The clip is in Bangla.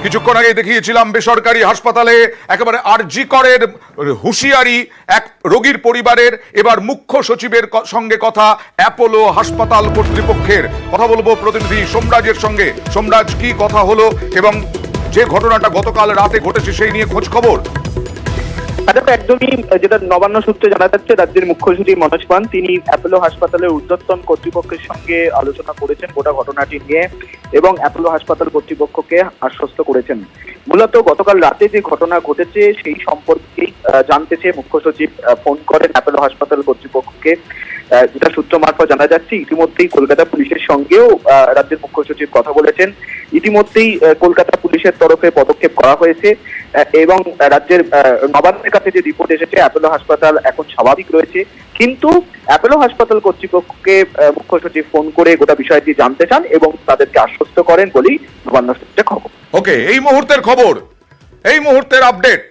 কিছুক্ষণ আগে দেখিয়েছিলাম বেসরকারি হাসপাতালে একেবারে আরজি করের হুঁশিয়ারি এক রোগীর পরিবারের। এবার মুখ্য সচিবের সঙ্গে কথা অ্যাপোলো হাসপাতাল কর্তৃপক্ষের। কথা বলবো প্রতিনিধি সোমরাজের সঙ্গে। সোমরাজ, কি কথা হলো এবং যে ঘটনাটা গতকাল রাতে ঘটেছে সেই নিয়ে খোঁজ খবর? একদমই, যেটা নবান্ন সূত্রে জানা যাচ্ছে, রাজ্যের মুখ্য সচিব মনোজ পান তিনি অ্যাপোলো হাসপাতালের ঊর্ধ্বতন কর্তৃপক্ষের সঙ্গে আলোচনা করেছেন গোটা ঘটনাটি নিয়ে এবং অ্যাপোলো হাসপাতাল কর্তৃপক্ষকে আশ্বস্ত করেছেন। মূলত গতকাল রাতে যে ঘটনা ঘটেছে সেই সম্পর্কেই জানতে চেয়ে মুখ্য সচিব ফোন করেন অ্যাপোলো হাসপাতাল কর্তৃপক্ষকে। যেটা সূত্র মারফত জানা যাচ্ছে, ইতিমধ্যেই কলকাতা পুলিশের সঙ্গেও রাজ্যের মুখ্য সচিব কথা বলেছেন। ইতিমধ্যেই কলকাতা পুলিশের তরফে পদক্ষেপ করা হয়েছে এবং রাজ্যের নবান্নের কাছে যে রিপোর্ট এসেছে, অ্যাপোলো হাসপাতাল এখন স্বাভাবিক রয়েছে। কিন্তু অ্যাপোলো হাসপাতাল কর্তৃপক্ষকে মুখ্য সচিব ফোন করে গোটা বিষয়টি জানতে চান এবং তাদেরকে আশ্বস্ত করেন বলেই নবান্ন সূত্রে খবর। ওকে, এই মুহূর্তের খবর, এই মুহূর্তের আপডেট।